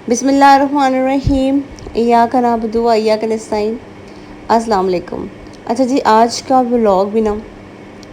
बिस्मिल्लाहिर्रहमानिर्रहीम। इय्याका नअबुदु व इय्याका नस्तईन। अस्सलाम वालेकुम। अच्छा जी, आज का व्लॉग भी ना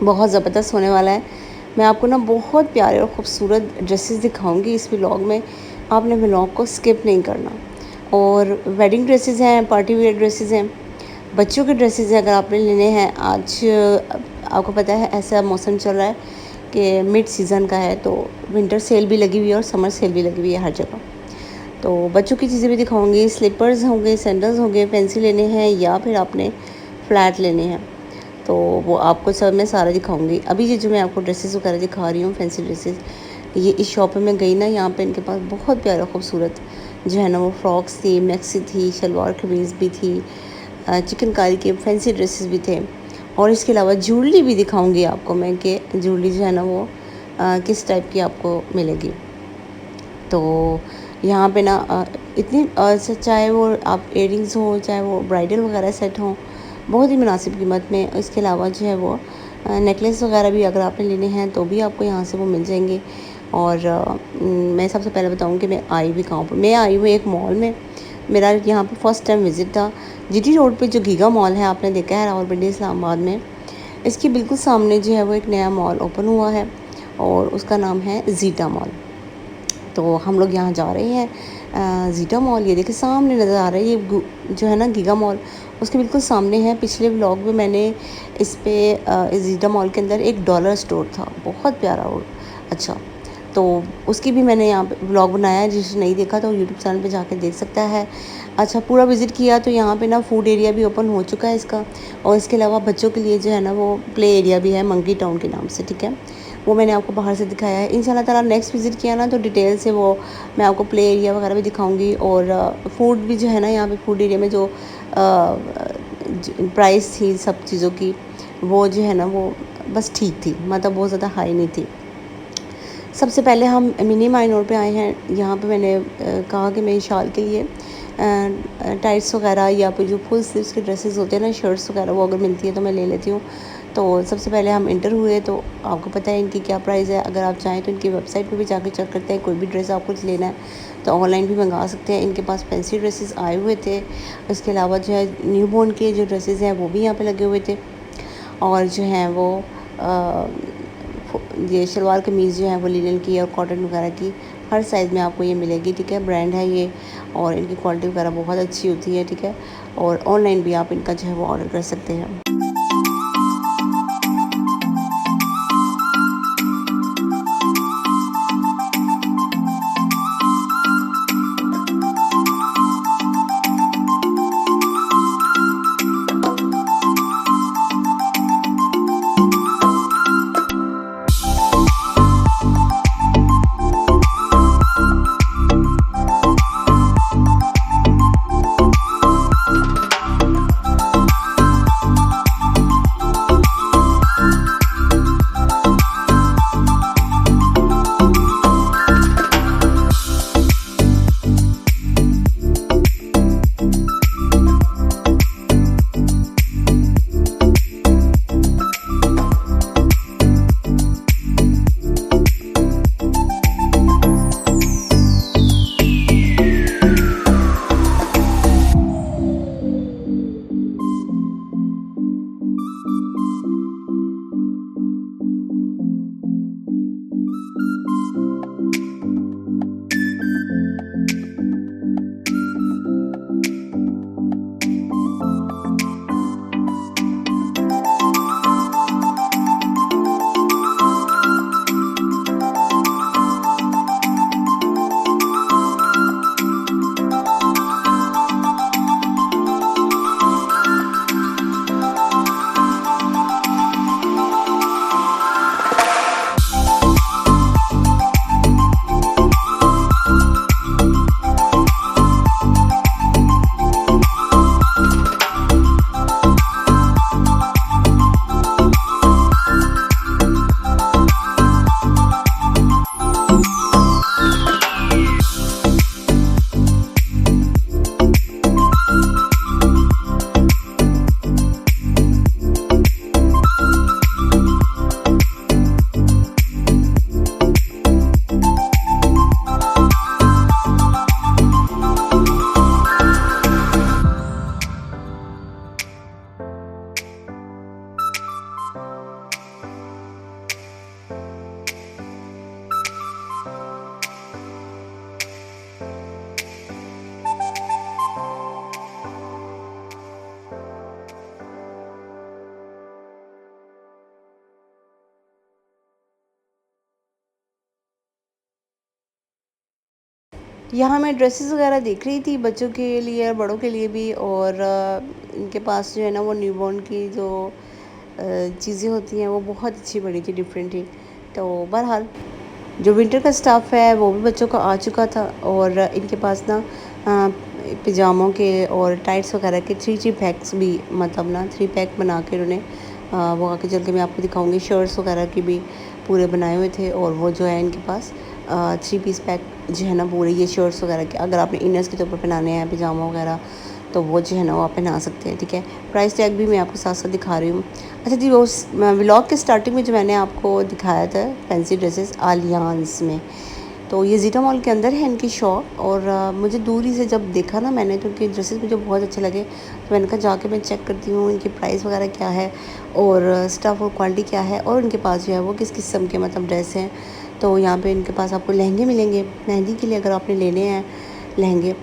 बहुत ज़बरदस्त होने वाला है। मैं आपको ना बहुत प्यारे और ख़ूबसूरत ड्रेसेस दिखाऊंगी इस व्लॉग में। आपने व्लॉग को स्किप नहीं करना। और वेडिंग ड्रेसेस हैं, पार्टी वेयर ड्रेसेस हैं, बच्चों के ड्रेसेस हैं। अगर आपने लेने हैं, आज आपको पता है ऐसा मौसम चल रहा है कि मिड सीज़न का है, तो विंटर सेल भी लगी हुई है और समर सेल भी लगी हुई है हर जगह। तो बच्चों की चीज़ें भी दिखाऊंगी। स्लीपर्स होंगे, सैंडल्स होंगे, फैंसी लेने हैं या फिर आपने फ्लैट लेने हैं, तो वो आपको सब मैं सारा दिखाऊंगी। अभी ये जो मैं आपको ड्रेसेस वगैरह दिखा रही हूँ, फैंसी ड्रेसेस, ये इस शॉप में मैं गई ना, यहाँ पे इनके पास बहुत प्यारा खूबसूरत जो है ना वो फ्रॉक्स थी, मैक्सी थी, शलवार कमीज़ भी थी, चिकनकारी के फैंसी ड्रेसेस भी थे। और इसके अलावा ज्वेलरी भी दिखाऊंगी आपको मैं कि ज्वेलरी जो है ना वो किस टाइप की आपको मिलेगी। तो यहाँ पे ना इतनी चाहे वो आप इयरिंग्स हो, चाहे वो ब्राइडल वगैरह सेट हो, बहुत ही मुनासिब कीमत में। इसके अलावा जो है वो नेकलेस वगैरह भी अगर आपने लेने हैं तो भी आपको यहाँ से वो मिल जाएंगे। और मैं सबसे पहले बताऊँ कि मैं आई भी कहाँ पर। मैं आई हूँ एक मॉल में। मेरा यहाँ पे फर्स्ट टाइम विज़िट था। जीटी रोड पे जो गीगा मॉल है, आपने देखा है रावलपिंडी इस्लामाबाद में, इसके बिल्कुल सामने जो है वो एक नया मॉल ओपन हुआ है और उसका नाम है ज़ीटा मॉल। तो हम लोग यहाँ जा रहे हैं ज़ीटा मॉल। ये देखिए सामने नज़र आ रहा है, ये जो है ना गीगा मॉल, उसके बिल्कुल सामने है। पिछले व्लॉग में मैंने इस पे ज़ीटा मॉल के अंदर एक डॉलर स्टोर था, बहुत प्यारा और अच्छा, तो उसकी भी मैंने यहाँ पे व्लॉग बनाया है। जिसने नहीं देखा तो यूट्यूब चैनल पे जाकर देख सकता है। अच्छा, पूरा विज़िट किया तो यहाँ पे ना फूड एरिया भी ओपन हो चुका है इसका। और इसके अलावा बच्चों के लिए जो है ना वो प्ले एरिया भी है, मंकी टाउन के नाम से, ठीक है। वो मैंने आपको बाहर से दिखाया है। इंशाल्लाह ताला नेक्स्ट विज़िट किया ना तो डिटेल से वो मैं आपको प्ले एरिया वगैरह भी दिखाऊंगी। और फूड भी जो है ना, यहाँ पे फूड एरिया में जो प्राइस थी सब चीज़ों की, वो जो है ना वो बस ठीक थी, मतलब बहुत ज़्यादा हाई नहीं थी। सबसे पहले हम मिनी माइनोर पे आए हैं। यहाँ पे मैंने कहा कि मैं शाल के लिए टाइट्स वगैरह या फिर जो फुल स्लीव्स के ड्रेसेस होते हैं ना, शर्ट्स वगैरह, वो अगर मिलती है तो मैं ले लेती हूँ। तो सबसे पहले हम इंटर हुए तो आपको पता है इनकी क्या प्राइस है। अगर आप चाहें तो इनकी वेबसाइट पे भी जाकर चेक करते हैं। कोई भी ड्रेस आपको लेना है तो ऑनलाइन भी मंगा सकते हैं। इनके पास फैंसी ड्रेसेस आए हुए थे। इसके अलावा जो है न्यू बॉर्न के जो ड्रेसेस हैं वो भी यहाँ पे लगे हुए थे। और जो हैं वो ये शलवार कमीज़ जो है वो लिनन की और कॉटन वगैरह की हर साइज़ में आपको ये मिलेगी, ठीक है। ब्रांड है ये और इनकी क्वालिटी वगैरह बहुत अच्छी होती है, ठीक है। और ऑनलाइन भी आप इनका जो है वो ऑर्डर कर सकते हैं। यहाँ मैं ड्रेसेस वगैरह देख रही थी बच्चों के लिए, बड़ों के लिए भी। और इनके पास जो है ना वो न्यूबॉर्न की जो चीज़ें होती हैं वो बहुत अच्छी बड़ी थी, डिफरेंट थी। तो बहरहाल जो विंटर का स्टफ़ है वो भी बच्चों का आ चुका था। और इनके पास ना पिजामों के और टाइट्स वगैरह के 3 पैक्स भी, मतलब ना 3 पैक बना के उन्होंने वो आगे चल के मैं आपको दिखाऊंगी। शर्ट्स वगैरह के भी पूरे बनाए हुए थे। और वो जो है इनके पास 3 पीस पैक जो है ना पूरे, ये शर्ट्स वगैरह के अगर आपने इनर्स के तौर पर पहनाने हैं पिजामा वगैरह, तो वो जो है ना वो आप पहना सकते हैं। ठीक है, प्राइस टैग भी मैं आपको साथ साथ दिखा रही हूँ। अच्छा जी, वो व्लॉग के स्टार्टिंग में जो मैंने आपको दिखाया था फैंसी ड्रेसेस आलियांस में, तो ये जीटा मॉल के अंदर है इनकी शॉप। और मुझे दूरी से जब देखा ना मैंने, तो इनके ड्रेसेस मुझे बहुत अच्छे लगे। तो मैंने कहा जाके मैं चेक करती हूँ इनकी प्राइस वगैरह क्या है और स्टफ़ और क्वालिटी क्या है, और इनके पास जो है वो किस किस्म के मतलब ड्रेस हैं। तो यहाँ पे इनके पास आपको लहंगे मिलेंगे, मेहंदी के लिए अगर आपने लेने हैं लहंगे।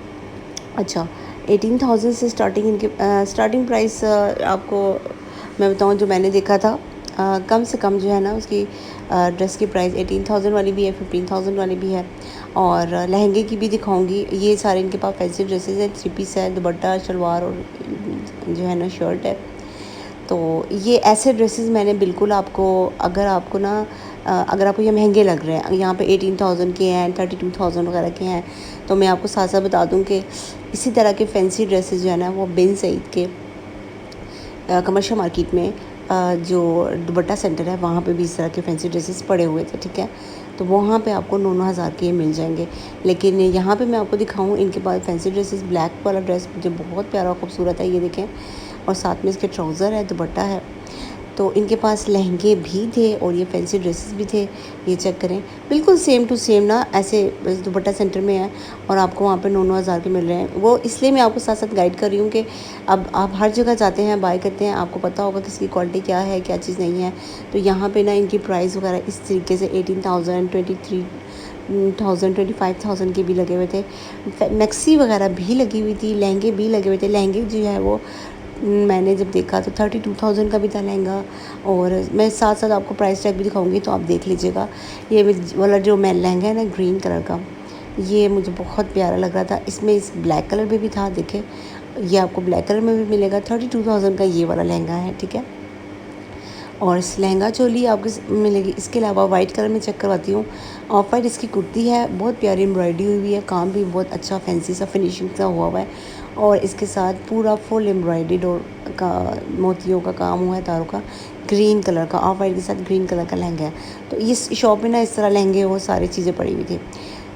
अच्छा, 18,000 से स्टार्टिंग इनके स्टार्टिंग प्राइस आपको मैं बताऊँ जो मैंने देखा था, कम से कम जो है ना उसकी ड्रेस की प्राइस 18,000 वाली भी है, 15,000 वाली भी है। और लहंगे की भी दिखाऊंगी। ये सारे इनके पास फैंसी ड्रेसेस हैं, 3 पीस है, दुपट्टा शलवार और जो है ना शर्ट है। तो ये ऐसे ड्रेसेस मैंने बिल्कुल आपको, अगर आपको ना अगर आपको ये महंगे लग रहे हैं, यहाँ पे 18,000 के हैं, 32,000 वगैरह के हैं, तो मैं आपको साथ साथ बता दूँ कि इसी तरह के फैंसी ड्रेसेस जो है ना वो बिन सईद के कमर्शियल मार्केट में जो दुपट्टा सेंटर है वहाँ पे भी इस तरह के फैंसी ड्रेसेस पड़े हुए थे। ठीक है, तो वहाँ पे आपको 9-9 हज़ार के मिल जाएंगे। लेकिन यहाँ पे मैं आपको दिखाऊँ इनके पास फैंसी ड्रेसेस, ब्लैक वाला ड्रेस मुझे बहुत प्यारा और खूबसूरत है, ये देखें। और साथ में इसके ट्राउज़र है, दुपट्टा है। तो इनके पास लहंगे भी थे और ये फैंसी ड्रेसेस भी थे, ये चेक करें। बिल्कुल सेम टू सेम ना ऐसे दुपट्टा सेंटर में है और आपको वहाँ पे 9-9 हज़ार के मिल रहे हैं। वो इसलिए मैं आपको साथ साथ गाइड कर रही हूँ कि अब आप हर जगह जाते हैं, बाय करते हैं, आपको पता होगा किसकी क्वालिटी क्या है, क्या चीज़ नहीं है। तो यहाँ पे ना इनकी प्राइस वगैरह इस तरीके से 18,000, 23,000, 25,000 के भी लगे हुए थे। मैक्सी वगैरह भी लगी हुई थी, लहंगे भी लगे हुए थे। लहंगे जो है वो मैंने जब देखा तो 32,000 का भी था लहंगा। और मैं साथ साथ आपको प्राइस टैग भी दिखाऊंगी, तो आप देख लीजिएगा। ये वाला जो मैं लहंगा है ना ग्रीन कलर का, ये मुझे बहुत प्यारा लग रहा था। इसमें इस ब्लैक कलर में भी था, देखें, ये आपको ब्लैक कलर में भी मिलेगा। 32,000 का ये वाला लहंगा है। ठीक है, और इस लहंगा चोली आपको मिलेगी। इसके अलावा वाइट कलर में चेक करवाती हूँ, ऑफ वाइट इसकी कुर्ती है, बहुत प्यारी एम्ब्रॉयडरी हुई है, काम भी बहुत अच्छा फैंसी सा फिनिशिंग सा हुआ है। और इसके साथ पूरा फुल एम्ब्रॉयडरी डोर का मोतियों का काम हुआ है, तारों का। ग्रीन कलर का, ऑफ वाइट के साथ ग्रीन कलर का लहंगा है। तो इस शॉप में ना इस तरह लहंगे वो सारी चीज़ें पड़ी हुई थी।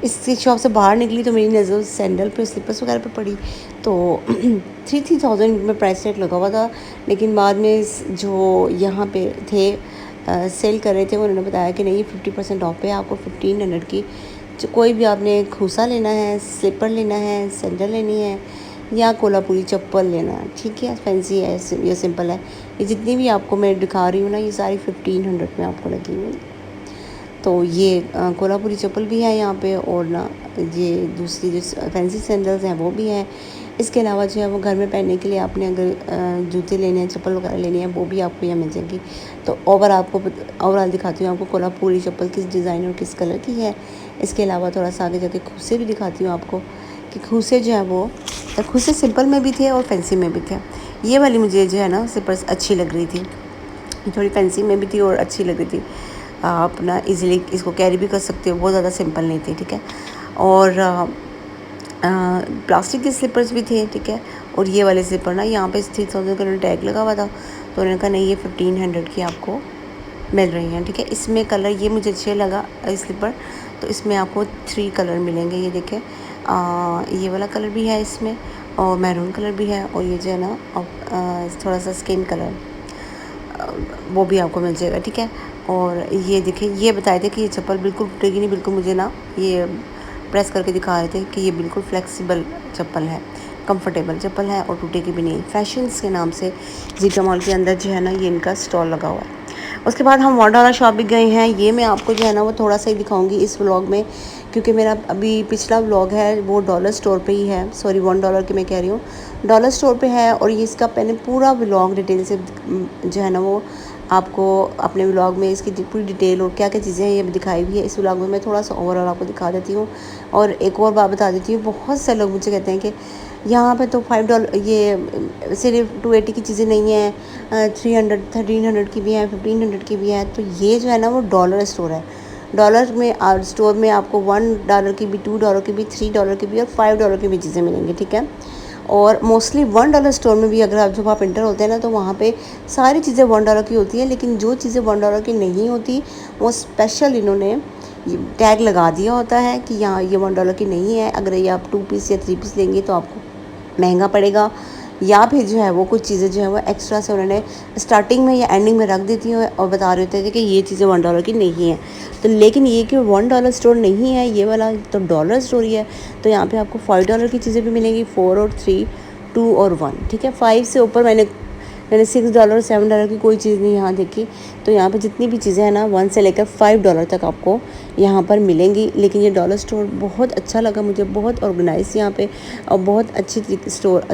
इस शॉप से बाहर निकली तो मेरी नज़र सैंडल पे, स्लीपर्स वगैरह पे पड़ी। तो 3,000 में प्राइस टैग लगा हुआ था। लेकिन बाद में जो यहाँ पे थे सेल कर रहे थे, उन्होंने बताया कि नहीं, 50% ऑफ पे आपको 1500 की जो कोई भी आपने खूसा लेना है, स्लीपर लेना है, सैंडल लेनी है या कोल्हापुरी चप्पल लेना है, ठीक है, फैंसी है या सिंपल है, ये जितनी भी आपको मैं दिखा रही हूँ ना, ये सारी 1500 में आपको लगी हुई। तो ये कोल्हापुरी चप्पल भी है यहाँ पे, और ना ये दूसरी जो फैंसी सैंडल्स हैं वो भी हैं। इसके अलावा जो है वो घर में पहनने के लिए आपने अगर जूते लेने हैं, चप्पल वगैरह लेनी है, वो भी आपको यहाँ मिल जाएगी। तो ओवरऑल दिखाती हूँ आपको कोल्हापुरी चप्पल किस डिज़ाइन और किस कलर की है। इसके अलावा थोड़ा सा आगे जाके खूसे भी दिखाती हूँ आपको कि खूसे जो है वो खूसे सिंपल में भी थे और फैंसी में भी थे। ये वाली मुझे जो है ना स्लीपर्स अच्छी लग रही थी, थोड़ी फैंसी में भी थी और अच्छी लग रही थी। आप ना इजीली इसको कैरी भी कर सकते हो, बहुत ज़्यादा सिंपल नहीं थी। ठीक है, और प्लास्टिक के स्लीपर्स भी थे। ठीक है, और ये वाले स्लीपर ना यहाँ पे 3,000 का टैग लगा हुआ था, तो उन्होंने कहा नहीं, ये 1,500 की आपको मिल रही हैं। ठीक है, इसमें कलर ये मुझे अच्छे लगा स्लीपर, तो इसमें आपको 3 कलर मिलेंगे। ये देखें, ये वाला कलर भी है इसमें, और मैरून कलर भी है, और ये जो है ना थोड़ा सा स्किन कलर वो भी आपको मिल जाएगा। ठीक है, और ये देखिए, ये बताए थे कि ये चप्पल बिल्कुल टूटेगी नहीं, बिल्कुल मुझे ना ये प्रेस करके दिखा रहे थे कि ये बिल्कुल फ्लेक्सिबल चप्पल है, कंफर्टेबल चप्पल है और टूटेगी भी नहीं। फैशंस के नाम से जीटा मॉल के अंदर जो है ना ये इनका स्टॉल लगा हुआ है। उसके बाद हम वाडा शॉप भी गए हैं। ये मैं आपको जो है ना वो थोड़ा सा ही दिखाऊंगी इस व्लॉग में, क्योंकि मेरा अभी पिछला व्लॉग है वो डॉलर स्टोर पे ही है, सॉरी $1 की मैं कह रही हूँ, डॉलर स्टोर पे है। और ये इसका मैंने पूरा व्लॉग डिटेल से जो है ना वो आपको अपने व्लॉग में इसकी पूरी डिटेल और क्या क्या चीज़ें हैं ये दिखाई हुई है। इस व्लॉग में मैं थोड़ा सा ओवरऑल आपको दिखा देती हूँ। और एक और बात बता देती हूँ, बहुत से लोग मुझे कहते हैं कि यहाँ पे तो $5 ये सिर्फ 280 की चीज़ें नहीं हैं, 300 1300 की भी हैं, 1500 की भी हैं। तो ये जो है ना वो डॉलर स्टोर है। डॉलर में स्टोर में आपको $1 की भी, $2 की भी, $3 की भी और $5 की भी चीज़ें मिलेंगी, ठीक है। और मोस्टली $1 स्टोर में भी अगर आप जब आप इंटर होते हैं ना तो वहाँ पे सारी चीज़ें $1 की होती हैं, लेकिन जो चीज़ें $1 की नहीं होती वो स्पेशल इन्होंने टैग लगा दिया होता है कि यहाँ ये $1 की नहीं है। अगर ये आप 2 पीस या 3 पीस लेंगे तो आपको महंगा पड़ेगा, या फिर जो है वो कुछ चीज़ें जो है वो एक्स्ट्रा से उन्होंने स्टार्टिंग में या एंडिंग में रख देती हैं और बता रहे होते थे कि ये चीज़ें $1 की नहीं है। तो लेकिन ये कि $1 स्टोर नहीं है, ये वाला तो डॉलर स्टोर ही है। तो यहाँ पे आपको $5 की चीज़ें भी मिलेंगी, 4 और 3, 2 और 1, ठीक है। 5 से ऊपर मैंने $6 $7 की कोई चीज़ नहीं यहाँ देखी। तो यहाँ पे जितनी भी चीज़ें हैं ना 1 से लेकर $5 तक आपको यहाँ पर मिलेंगी। लेकिन ये डॉलर स्टोर बहुत अच्छा लगा मुझे, बहुत ऑर्गेनाइज यहाँ पे और बहुत अच्छी स्टोर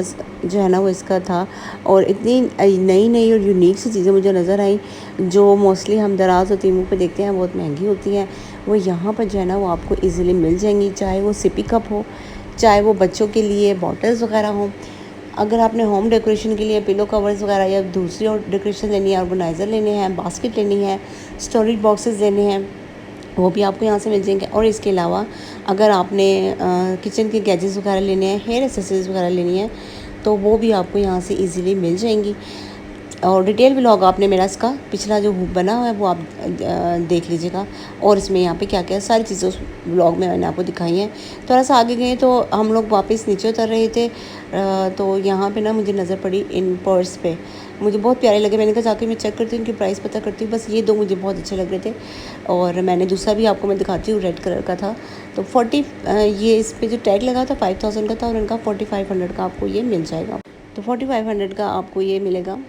जो है ना वो इसका था। और इतनी नई नई और यूनिक सी चीज़ें मुझे नज़र आई जो मोस्टली हम दराज और तीमों पे देखते हैं बहुत महंगी होती हैं, वो यहाँ पर जो है ना वो आपको ईज़िली मिल जाएंगी। चाहे वो सिपी कप हो, चाहे वो बच्चों के लिए बॉटल्स वगैरह हों, अगर आपने होम डेकोरेशन के लिए पिलो कवर्स वगैरह या दूसरी और डेकोरेशन लेनी है, ऑर्गेनाइज़र लेने हैं, बास्केट लेनी है, स्टोरेज बॉक्सेस लेने हैं, वो भी आपको यहाँ से मिल जाएंगे। और इसके अलावा अगर आपने किचन के गैजेट्स वगैरह लेने हैं, हेयर एक्सेसरीज़ वगैरह लेनी है, तो वो भी आपको यहाँ से इजीली मिल जाएंगी। और डिटेल व्लॉग आपने मेरा इसका पिछला जो बना हुआ है वो आप देख लीजिएगा। और इसमें यहाँ पे क्या क्या सारी चीज़ें उस व्लॉग में मैंने आपको दिखाई हैं। थोड़ा सा आगे गए तो हम लोग वापस नीचे उतर रहे थे, तो यहाँ पे ना मुझे नज़र पड़ी इन पर्स पे, मुझे बहुत प्यारे लगे। मैंने कहा जाके मैं चेक करती हूँ उनकी प्राइस पता करती हूँ। बस ये दो मुझे बहुत अच्छे लग रहे थे। और मैंने दूसरा भी आपको मैं दिखाती हूँ, रेड कलर का था। तो 40 ये इस पर जो टैग लगा था 5000 का था और इनका 4500 का आपको ये मिल जाएगा। तो 4500 का आपको ये मिलेगा।